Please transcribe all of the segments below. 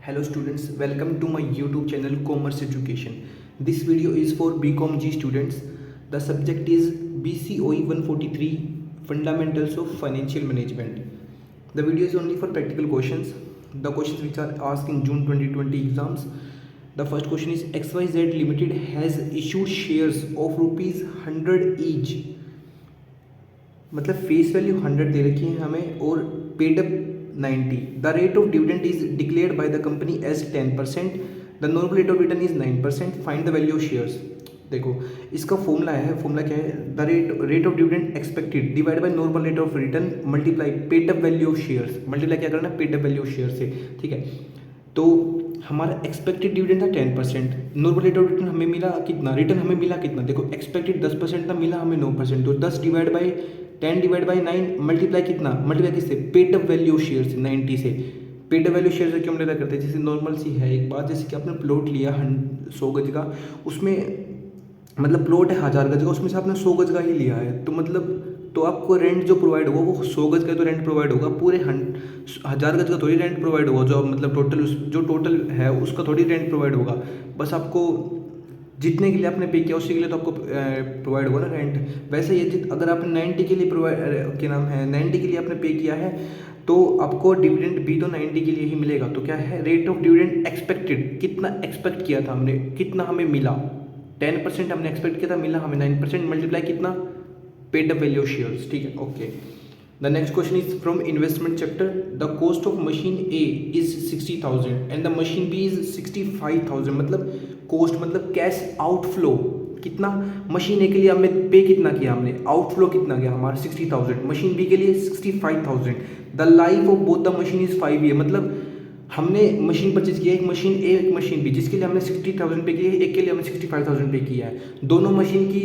Hello students, welcome to my YouTube channel Commerce Education. This video is for BCom G students. The subject is BCOE 143 Fundamentals of Financial Management. The video is only for practical questions. The questions which are asked in June 2020 exams. The first question is XYZ Limited has issued shares of rupees 100 each. मतलब face value 100 दे रखी है हमें और paid up 90. The rate of dividend is declared by the company as 10%. The normal rate of return is 9%. Find the value of shares. देखो इसका formula क्या है the rate of dividend expected divide by normal rate of return multiply paid up value of shares. Multiply क्या करना है paid up value of share से. ठीक है, तो हमारा एक्सपेक्टेड डिविडेंड था 10%. नॉर्मल रेट ऑफ रिटर्न हमें मिला कितना, रिटर्न हमें मिला कितना, देखो एक्सपेक्टेड 10% था, मिला हमें 9%. तो 10 divide by 10 divide by 9 multiply कितना, मल्टीप्लाई किससे paid up value of share से 90 से. पेड अप वैल्यू शेयर से क्यों मल्टीप्लाई करते हैं, जैसे नॉर्मल सी है एक बात, जैसे कि आपने प्लॉट लिया 100 गज का, उसमें मतलब प्लॉट है 1000 गज का, उसमें से आपने 100 गज का ही लिया है, तो मतलब तो आपको रेंट जो प्रोवाइड होगा वो 100 गज का तो रेंट प्रोवाइड होगा, पूरे 1000 गज का थोड़ी रेंट प्रोवाइड होगा, जो मतलब टोटल है उसका थोड़ी रेंट प्रोवाइड होगा. बस आपको जितने के लिए आपने पे किया उसी के लिए तो आपको प्रोवाइड होगा ना रेंट. वैसे ये अगर आपने 90 के लिए प्रोवाइड क्या नाम है 90 के लिए आपने पे किया है तो आपको डिविडेंड भी तो 90 के लिए ही मिलेगा. तो क्या है रेट ऑफ डिविडेंड एक्सपेक्टेड, कितना एक्सपेक्ट किया था हमने, कितना हमें मिला, 10% हमने एक्सपेक्ट किया था, मिला हमें 9%, मल्टीप्लाई कितना paid up value of shares. ठीक है, okay. The next question is from investment chapter. The cost of machine A is 60,000 and the machine B is 65,000. मतलब कॉस्ट मतलब कैश आउटफ्लो कितना, मशीन ए के लिए हमें पे कितना किया हमने, आउटफ्लो कितना गया हमारा 60,000, मशीन बी के लिए 65,000. The life of both the machine is 5 year. मतलब हमने मशीन परचेज किया, एक मशीन ए एक मशीन बी, जिसके लिए हमने 60,000 पे किया है, एक के लिए हमने 65,000 पे किया है. दोनों मशीन की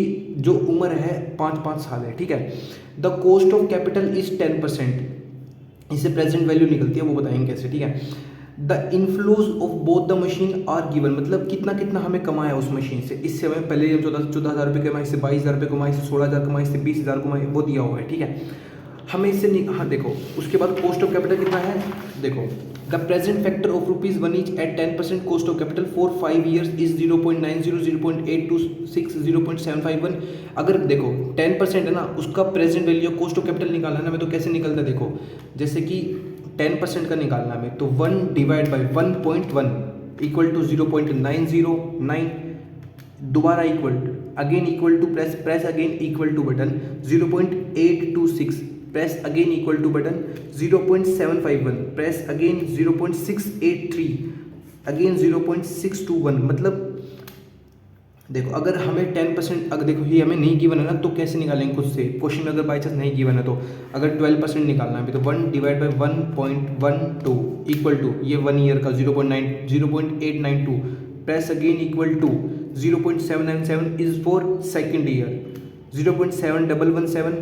जो उम्र है 5-5 साल है. ठीक है. The cost of capital is 10%. इससे प्रेजेंट वैल्यू निकलती है, वो बताएंगे कैसे. ठीक है. The inflows of both the machine are given. मतलब कितना कितना हमें कमाया उस मशीन से, इससे हमें पहले 14,000 रुपये कमाए, इससे 22,000 रुपये कमाए, इससे 16,000 कमाए, इससे 20,000 कमाए, वो दिया हुआ है. ठीक है. हमें इससे हाँ देखो उसके बाद कॉस्ट ऑफ कैपिटल कितना है, देखो the present factor of ₹1 each at 10% cost of capital for 5 years is 0.90, 0.826, 0.751. अगर देखो 10% है ना, उसका present value cost of capital निकालना है हमें, तो कैसे निकलता है, देखो जैसे कि 10% का निकालना है हमें, तो 1 डिवाइड बाई 1.1 इक्वल टू 0.909, दोबारा equal to press again equal to button 0.826, press again equal to button 0.751, press again 0.683, again 0.621. मतलब देखो अगर हमें 10%, अगर देखो ये हमें नहीं गिवन है ना, तो कैसे निकालेंगे खुद से, क्वेश्चन में अगर बाई चांस नहीं गिवन है तो अगर 12% निकालना है तो 1 डिवाइड बाई 1.12 इक्वल टू ये 1 ईयर का 0.892, press again equal to 0.797 is for second year, 0.7117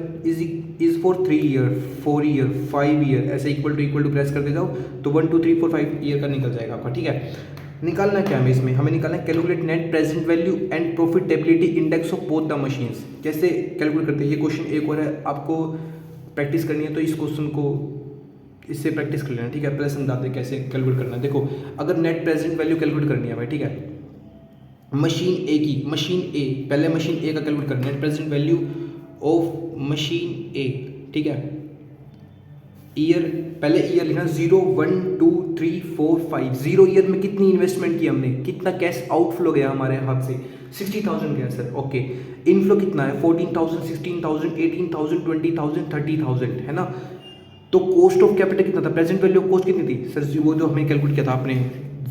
is for 3 year, 4 year, 5 year, ऐसे इक्वल टू प्रेस करते जाओ तो 1 2 3 4 5 ईयर का निकल जाएगा आपका. ठीक है. निकालना क्या हमें इसमें, हमें निकालना है calculate net present value and profitability index of both the machines. कैसे कैलकुलेट करते हैं, ये क्वेश्चन एक और है, आपको प्रैक्टिस करनी है तो इस क्वेश्चन को इससे प्रैक्टिस कर लेना. ठीक है. पहले समझाते हैं कैसे कैलकुलेट करना है. देखो अगर नेट प्रेजेंट वैल्यू कैलकुलेट करनी है भाई, ठीक है, मशीन ए की, मशीन ए पहले मशीन ए का कैलकुलेट करना है, प्रेजेंट वैल्यू ऑफ मशीन ए. ठीक है. ईयर, पहले ईयर लिखना 0 1 2 3 4 5. 0 ईयर में कितनी इन्वेस्टमेंट की हमने, कितना कैश आउटफ्लो गया हमारे हाथ से, 60,000 गया सर. ओके. इनफ्लो कितना है 14,000, 16,000, 18,000, 20,000, 30,000 है ना. तो कॉस्ट ऑफ कैपिटल कितना था, प्रेजेंट वैल्यू ऑफ कॉस्ट कितनी थी सर, वो जो हमें कैलकुलेट किया था आपने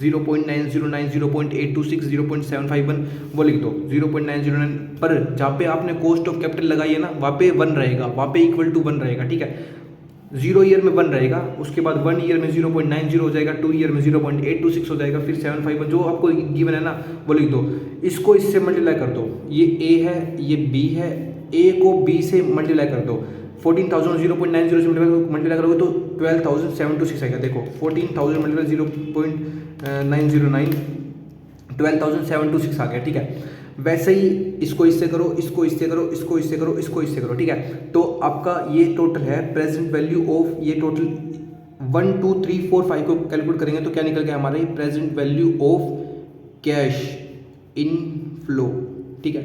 0.909, 0.826, 0.751, वो लिख दो 0.909. पर जहाँ पे आपने कॉस्ट ऑफ कैपिटल लगाई है ना, वहाँ पे 1 रहेगा, वहाँ पे इक्वल टू 1 रहेगा. ठीक है. 0 ईयर में 1 रहेगा, उसके बाद 1 ईयर में 0.90 हो जाएगा, 2 ईयर में 0.826 हो जाएगा, फिर 751 जो आपको गिवन है ना वो लिख दो. इसको इससे मल्टीप्लाई कर दो, ये ए है ये बी है, ए को बी से मल्टीप्लाई कर दो, 14,000 0.90 से मल्टीप्लाई करोगे तो 12,726 आएगा. देखो 14,000 मल्टीप्लाई 0.909 12,726 आ गया. ठीक है. वैसे ही इसको इससे करो, इसको इससे करो, इसको इससे करो, इसको इससे करो. ठीक है. तो आपका ये टोटल है प्रेजेंट वैल्यू ऑफ, ये टोटल 12345 को कैलकुलेट करेंगे तो क्या निकल गया हमारा ये present value of cash inflow. ठीक है,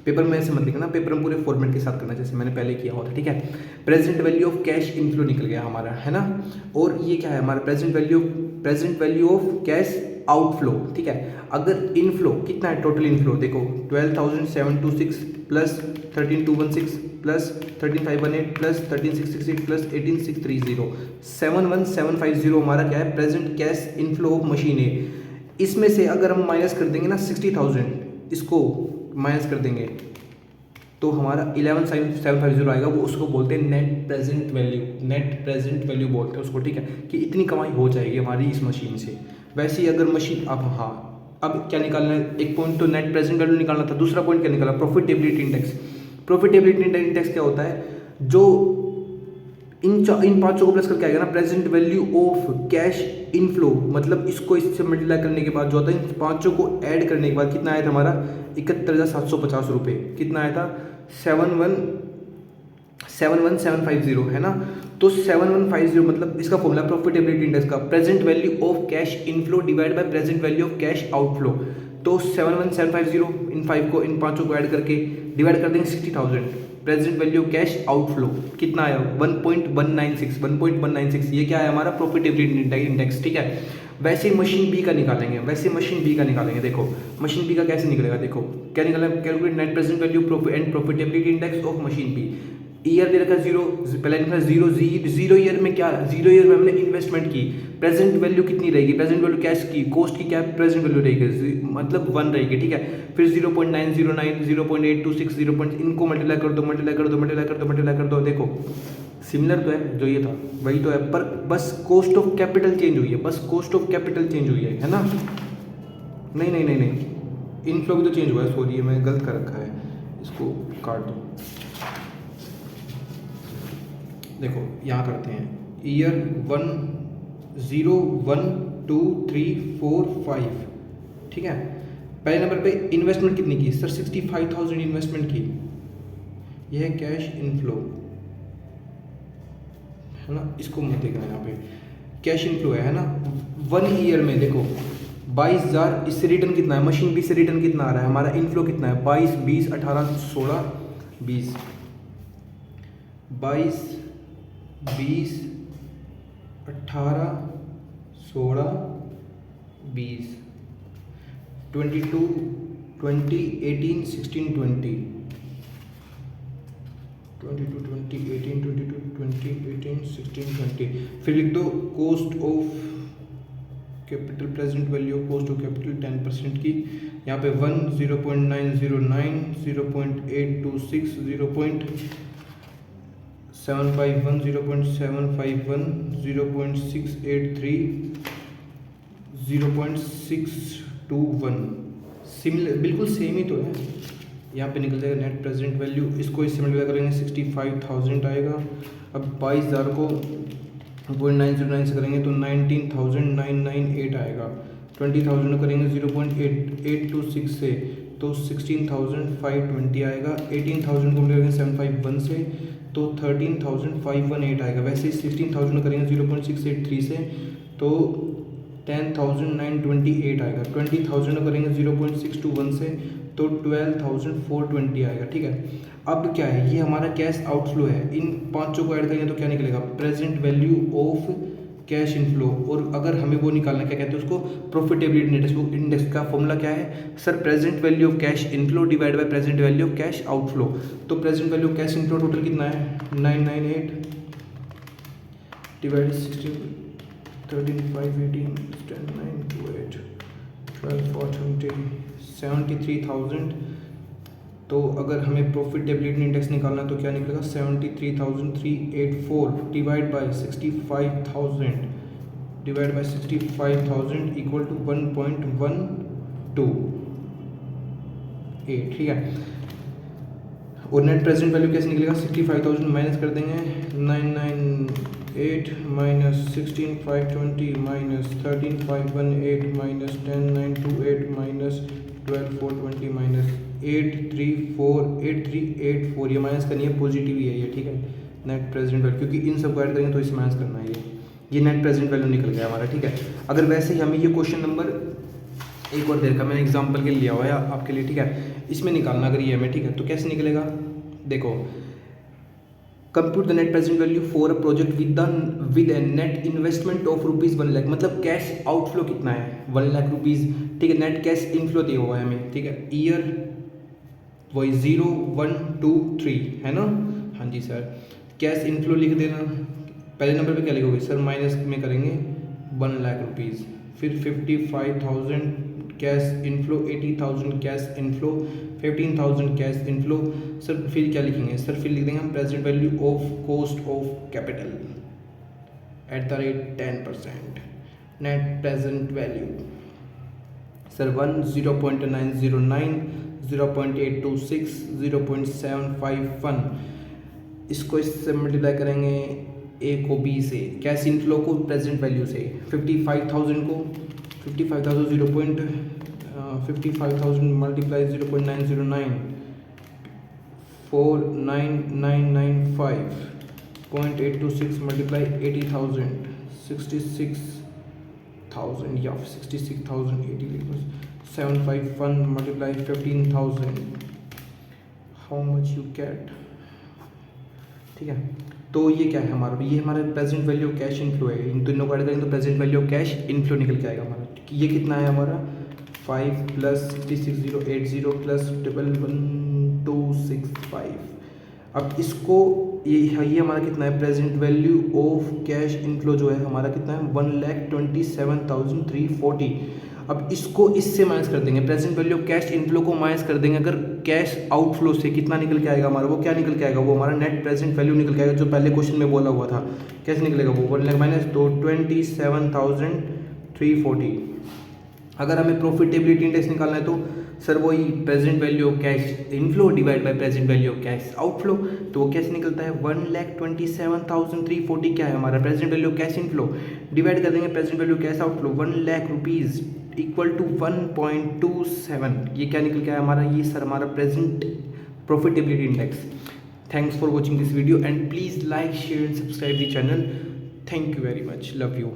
पेपर में ऐसे मत लिखना, पेपर में पूरे फॉर्मेट के साथ करना जैसे मैंने पहले किया हुआ था। ठीक है, present value of cash inflow निकल गया हमारा, है ना। और ये क्या है हमारा present value of cash outflow. ठीक है, अगर इनफ्लो कितना है, टोटल इनफ्लो देखो 12,726 प्लस 13,216 प्लस 13,518 प्लस 13,668 प्लस 18,630 71,750 हमारा क्या है present cash inflow of machine है। इसमें से अगर हम माइनस कर देंगे ना 60,000, इसको माइनस कर देंगे तो हमारा 11,750 आएगा। वो उसको बोलते हैं नेट प्रेजेंट वैल्यू बोलते हैं उसको। ठीक है, कि इतनी कमाई हो जाएगी हमारी इस मशीन से। वैसे ही अगर मशीन अब क्या निकालना है, एक पॉइंट तो नेट प्रेजेंट वैल्यू निकालना था, दूसरा पॉइंट क्या निकाला, प्रॉफिटेबिलिटी इंडेक्स। प्रॉफिटेबिलिटी इंडेक्स क्या होता है, जो इन पांचों को प्लस करके आएगा ना, present value of cash inflow, मतलब इसको इससे मल्टीप्लाई करने के बाद जो होता है इन पांचों को ऐड करने के बाद कितना आया था हमारा 71,750 रुपये। कितना आया था 71,750, है ना। तो 7150 मतलब इसका फॉर्मूला प्रॉफिटेबिलिटी इंडेक्स का present value of cash inflow divide by present value of cash outflow. तो 71,750 इन पांचों को ऐड करके डिवाइड कर देंगे 60,000, present value of cash outflow कितना आया 1.196। ये क्या है हमारा प्रॉफिटेबिलिटी इंडेक्स। ठीक है, वैसे मशीन बी का निकालेंगे, देखो मशीन बी का कैसे निकलेगा, देखो क्या निकला, calculate net present value and profitability index of machine B. Year दे रखा जीरो, पहले लिखा जीरो ईयर में क्या, जीरो ईयर में हमने इन्वेस्टमेंट की, प्रेजेंट वैल्यू कितनी रहेगी, प्रेजेंट वैल्यू कैश की, कॉस्ट की क्या प्रेजेंट वैल्यू रहेगी, मतलब 1 रहेगी। ठीक है, फिर 0.909 0.826 इनको मल्टीप्लाई कर दो। देखो सिमिलर तो है, जो ये था वही तो है, पर बस कॉस्ट ऑफ कैपिटल चेंज हुई है, है ना। नहीं इनफ्लो भी तो चेंज हुआ है, सॉरी मैं गलत कर रखा है, इसको काट दो। देखो यहाँ करते हैं ईयर 1 0 1 2 3 4 5। ठीक है, पहले नंबर पे इन्वेस्टमेंट कितनी की सर, 65,000 इन्वेस्टमेंट की। यह है कैश इनफ्लो, है ना, इसको मत देखना, यहाँ पे कैश इनफ्लो है ना। 1 ईयर में देखो 22,000, इससे रिटर्न कितना है, मशीन बी से रिटर्न कितना आ रहा है, हमारा इनफ्लो कितना है 22 20 18 16 20 22 20 18 16 20 22 20 18 16 20 22 20 18 22 20 18 16 20। फिर लिख दो cost of capital, present value of cost of capital 10% की, यहाँ पे 1 0.909 0.826 0.751 0.751 0.683 0.621 सिमिलर, बिल्कुल सेम ही तो है। यहाँ पे निकल जाएगा नेट प्रेजेंट वैल्यू, इसको इससे मल्टीप्लाई करेंगे 65,000 आएगा। अब 22,000 को 0.909 से करेंगे तो 19,998 आएगा। 20,000 करेंगे 0.826 से तो 16,520 आएगा। 18,000 को करेंगे 751 से तो 13,518 आएगा। वैसे 16,000 करेंगे 0.683 से तो 10,928 आएगा। 20,000 करेंगे 0.621 से तो 12,420 आएगा। ठीक है, अब क्या है, ये हमारा कैश आउटफ्लो है, इन पांचों को ऐड करेंगे तो क्या निकलेगा present value of cash inflow. और अगर हमें वो निकालना, क्या कहते हैं उसको, प्रॉफिटेबिलिटी इंडेक्स का फॉर्मूला क्या है sir, present value of cash inflow divide by present value of cash outflow. तो present value of cash inflow total कितना है 998 डिवाइड 16 13 5 18 10 9 2 8 12 4 20 73,000। तो अगर हमें प्रॉफिटेबिलिटी इंडेक्स निकालना है तो क्या निकलेगा 73,384 डिवाइड बाय 65,000 इक्वल टू 1.128। ठीक है, और नेट प्रेजेंट वैल्यू कैसे निकलेगा, 65,000 माइनस कर देंगे 998 minus 16,520 minus 13,518 minus 10,928 minus 12,420 minus 834 ये माइनस करनी है, पॉजिटिव ही है ये। ठीक है, नेट प्रेजेंट वैल्यू, क्योंकि इन सबको ऐड करेंगे तो इसे माइनस करना है ये। ये नेट प्रेजेंट वैल्यू निकल गया हमारा, ठीक है। अगर वैसे ही हमें ये क्वेश्चन नंबर एक और देखा, मैंने एग्जांपल के लिए लिया हुआ है आपके लिए, ठीक है। इसमें निकालना अगर ये हमें, ठीक है, तो कैसे निकलेगा, देखो, compute the net present value for a project with A net investment of ₹1,00,000, मतलब कैश आउटफ्लो कितना है, ₹1,00,000, ठीक है। नेट कैश इनफ्लो दिया हुआ है हमें, ठीक है। ईयर वही 0, 1, 2, 3 है ना, हाँ जी सर। कैश इनफ्लो लिख देना, पहले नंबर पे क्या लिखोगे सर, माइनस में करेंगे ₹1,00,000, फिर 55,000 cash inflow, 80,000 cash inflow, 15,000 cash inflow. Sir फिर क्या लिखेंगे सर, फिर लिख देंगे हम present value of cost of capital @10%, net present value sir 1, 0.909, 0.826, 0.751। इसको इससे मल्टीप्लाई करेंगे, ए को बी से, कैश इनफ्लो को प्रेजेंट वैल्यू से, 55,000 को 55,000 55,000 मल्टीप्लाई 0.909, 49995.826 मल्टीप्लाई 80,000, 66,000 या 66,080 लिख लो, 751 multiply 15,000, how much you get, ठीक है। तो ये क्या है हमारा, ये हमारा present value of cash inflow है, इन दोनों को ऐड करेंगे तो present value of cash inflow निकल के आएगा हमारा। ये कितना है हमारा, 5 + 66,080 + 11,265। अब इसको ये हमारा कितना है, present value of cash inflow जो है हमारा कितना है, 1,27,340। अब इसको इससे माइनस कर देंगे, present value of cash inflow को माइनस कर देंगे, अगर कैश आउटफ्लो से कितना निकल के आएगा हमारा, वो क्या निकल के आएगा, वो हमारा नेट प्रेजेंट वैल्यू निकल के आएगा, जो पहले क्वेश्चन में बोला हुआ था। कैसे निकलेगा वो, 1,00,000 माइनस तो 27,340। अगर हमें प्रॉफिटेबिलिटी इंडेक्स निकालना है तो सर वही present value of cash inflow divide by present value of cash outflow, तो वो कैसे निकलता है, 1,27,340 क्या है हमारा present value of cash inflow, divide कर देंगे present value cash outflow, ₹1,00,000 equal to 1.27। ये क्या निकल के आया हमारा, ये सर हमारा present profitability index. Thanks for watching this video and please like share and subscribe the channel. Thank you very much, love you.